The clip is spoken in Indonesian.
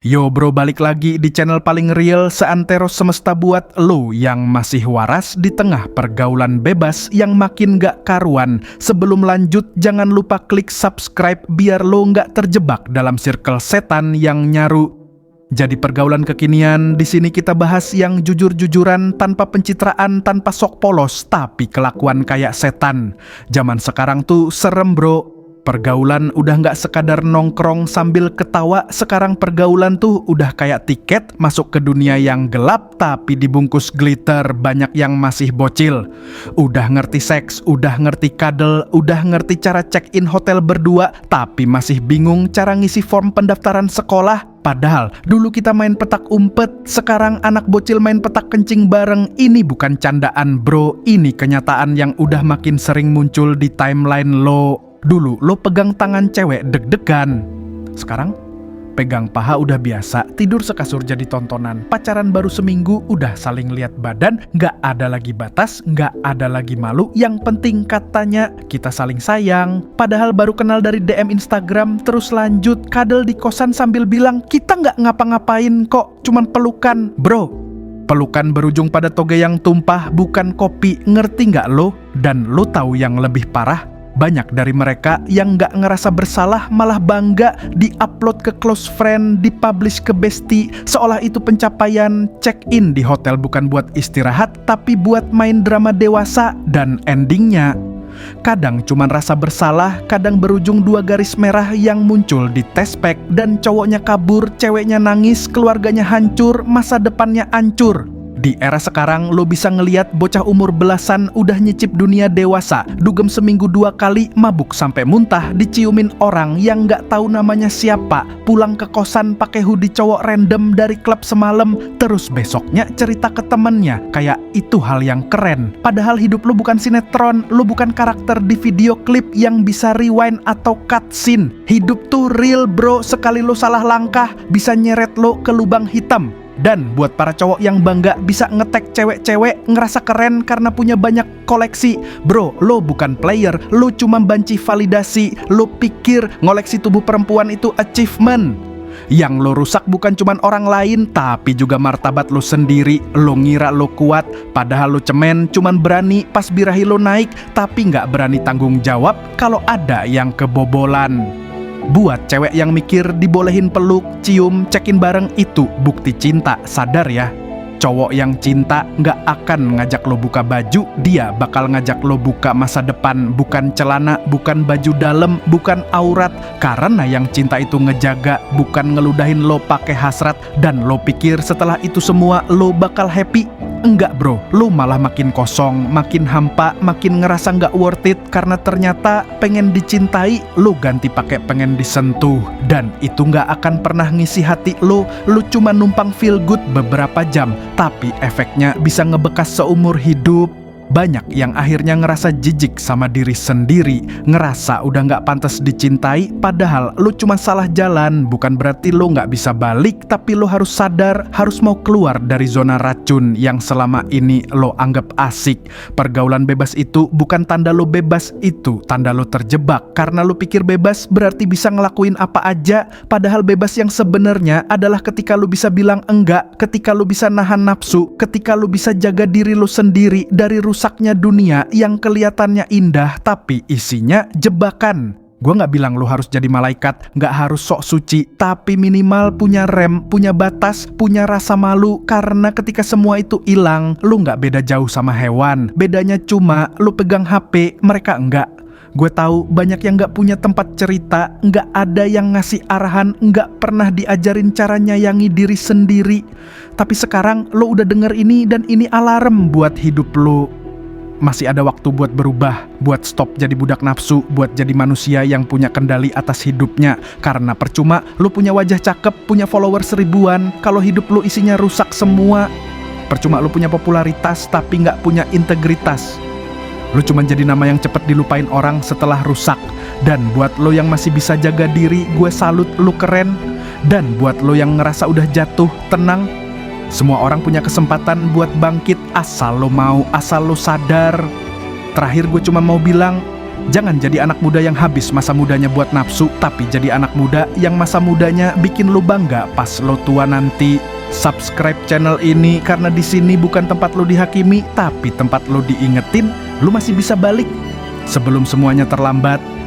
Yo bro, balik lagi di channel paling real seantero semesta buat lo yang masih waras di tengah pergaulan bebas yang makin gak karuan. Sebelum lanjut, jangan lupa klik subscribe biar lo gak terjebak dalam circle setan yang nyaru. Jadi pergaulan kekinian, di sini kita bahas yang jujur-jujuran, tanpa pencitraan, tanpa sok polos, tapi kelakuan kayak setan. Zaman sekarang tuh serem bro. Pergaulan udah nggak sekadar nongkrong sambil ketawa. Sekarang pergaulan tuh udah kayak tiket masuk ke dunia yang gelap tapi dibungkus glitter. Banyak yang masih bocil. Udah ngerti seks, udah ngerti kadel, udah ngerti cara check-in hotel berdua, tapi masih bingung cara ngisi form pendaftaran sekolah. Padahal dulu kita main petak umpet, sekarang anak bocil main petak kencing bareng. Ini bukan candaan bro, ini kenyataan yang udah makin sering muncul di timeline lo. Dulu lo pegang tangan cewek deg-degan, sekarang pegang paha udah biasa. Tidur sekasur jadi tontonan. Pacaran baru seminggu udah saling lihat badan. Gak ada lagi batas, gak ada lagi malu. Yang penting katanya kita saling sayang. Padahal baru kenal dari DM Instagram, terus lanjut kadel di kosan sambil bilang kita gak ngapa-ngapain kok, cuman pelukan. Bro, pelukan berujung pada toge yang tumpah, bukan kopi. Ngerti gak lo? Dan lo tahu yang lebih parah? Banyak dari mereka yang gak ngerasa bersalah malah bangga di-upload ke close friend, di-publish ke bestie, seolah itu pencapaian. Check-in di hotel bukan buat istirahat, tapi buat main drama dewasa. Dan endingnya kadang cuman rasa bersalah, kadang berujung 2 garis merah yang muncul di tespek. Dan cowoknya kabur, ceweknya nangis, keluarganya hancur, masa depannya hancur. Di era sekarang lo bisa ngeliat bocah umur belasan udah nyicip dunia dewasa, dugem seminggu 2 kali, mabuk sampai muntah, diciumin orang yang gak tahu namanya siapa, pulang ke kosan pakai hoodie cowok random dari klub semalam, terus besoknya cerita ke temennya kayak itu hal yang keren. Padahal hidup lo bukan sinetron, lo bukan karakter di video klip yang bisa rewind atau cutscene. Hidup tuh real bro, sekali lo salah langkah bisa nyeret lo ke lubang hitam. Dan buat para cowok yang bangga bisa nge-tag cewek-cewek, ngerasa keren karena punya banyak koleksi. Bro, lo bukan player, lo cuma banci validasi. Lo pikir ngoleksi tubuh perempuan itu achievement. Yang lo rusak bukan cuma orang lain, tapi juga martabat lo sendiri. Lo ngira lo kuat, padahal lo cemen, cuman berani pas birahi lo naik, tapi nggak berani tanggung jawab kalau ada yang kebobolan. Buat cewek yang mikir dibolehin peluk, cium, cekin bareng itu bukti cinta, sadar ya. Cowok yang cinta nggak akan ngajak lo buka baju, dia bakal ngajak lo buka masa depan. Bukan celana, bukan baju dalam, bukan aurat. Karena yang cinta itu ngejaga, bukan ngeludahin lo pakai hasrat. Dan lo pikir setelah itu semua lo bakal happy? Enggak bro, lo malah makin kosong, makin hampa, makin ngerasa nggak worth it. Karena ternyata pengen dicintai, lo ganti pakai pengen disentuh. Dan itu nggak akan pernah ngisi hati lo. Lo cuma numpang feel good beberapa jam, tapi efeknya bisa ngebekas seumur hidup. Banyak yang akhirnya ngerasa jijik sama diri sendiri, ngerasa udah gak pantas dicintai, padahal lo cuma salah jalan. Bukan berarti lo gak bisa balik, tapi lo harus sadar, harus mau keluar dari zona racun yang selama ini lo anggap asik. Pergaulan bebas itu bukan tanda lo bebas, itu tanda lo terjebak. Karena lo pikir bebas berarti bisa ngelakuin apa aja, padahal bebas yang sebenarnya adalah ketika lo bisa bilang enggak, ketika lo bisa nahan nafsu, ketika lo bisa jaga diri lo sendiri dari rusaknya dunia yang kelihatannya indah tapi isinya jebakan. Gue gak bilang lo harus jadi malaikat, gak harus sok suci, tapi minimal punya rem, punya batas, punya rasa malu. Karena ketika semua itu hilang, lo gak beda jauh sama hewan. Bedanya cuma lo pegang HP, mereka enggak. Gue tahu banyak yang gak punya tempat cerita, gak ada yang ngasih arahan, gak pernah diajarin cara nyayangi diri sendiri. Tapi sekarang lo udah denger ini, dan ini alarm buat hidup lo. Masih ada waktu buat berubah, buat stop jadi budak nafsu, buat jadi manusia yang punya kendali atas hidupnya. Karena percuma lo punya wajah cakep, punya followers ribuan, kalau hidup lo isinya rusak semua. Percuma lo punya popularitas tapi gak punya integritas. Lo cuma jadi nama yang cepet dilupain orang setelah rusak. Dan buat lo yang masih bisa jaga diri, gue salut, lo keren. Dan buat lo yang ngerasa udah jatuh, tenang. Semua orang punya kesempatan buat bangkit asal lo mau, asal lo sadar. Terakhir gue cuma mau bilang, Jangan jadi anak muda yang habis masa mudanya buat nafsu, tapi jadi anak muda yang masa mudanya bikin lu bangga pas lo tua nanti. Subscribe channel ini karena di sini bukan tempat lo dihakimi, tapi tempat lo diingetin lo masih bisa balik sebelum semuanya terlambat.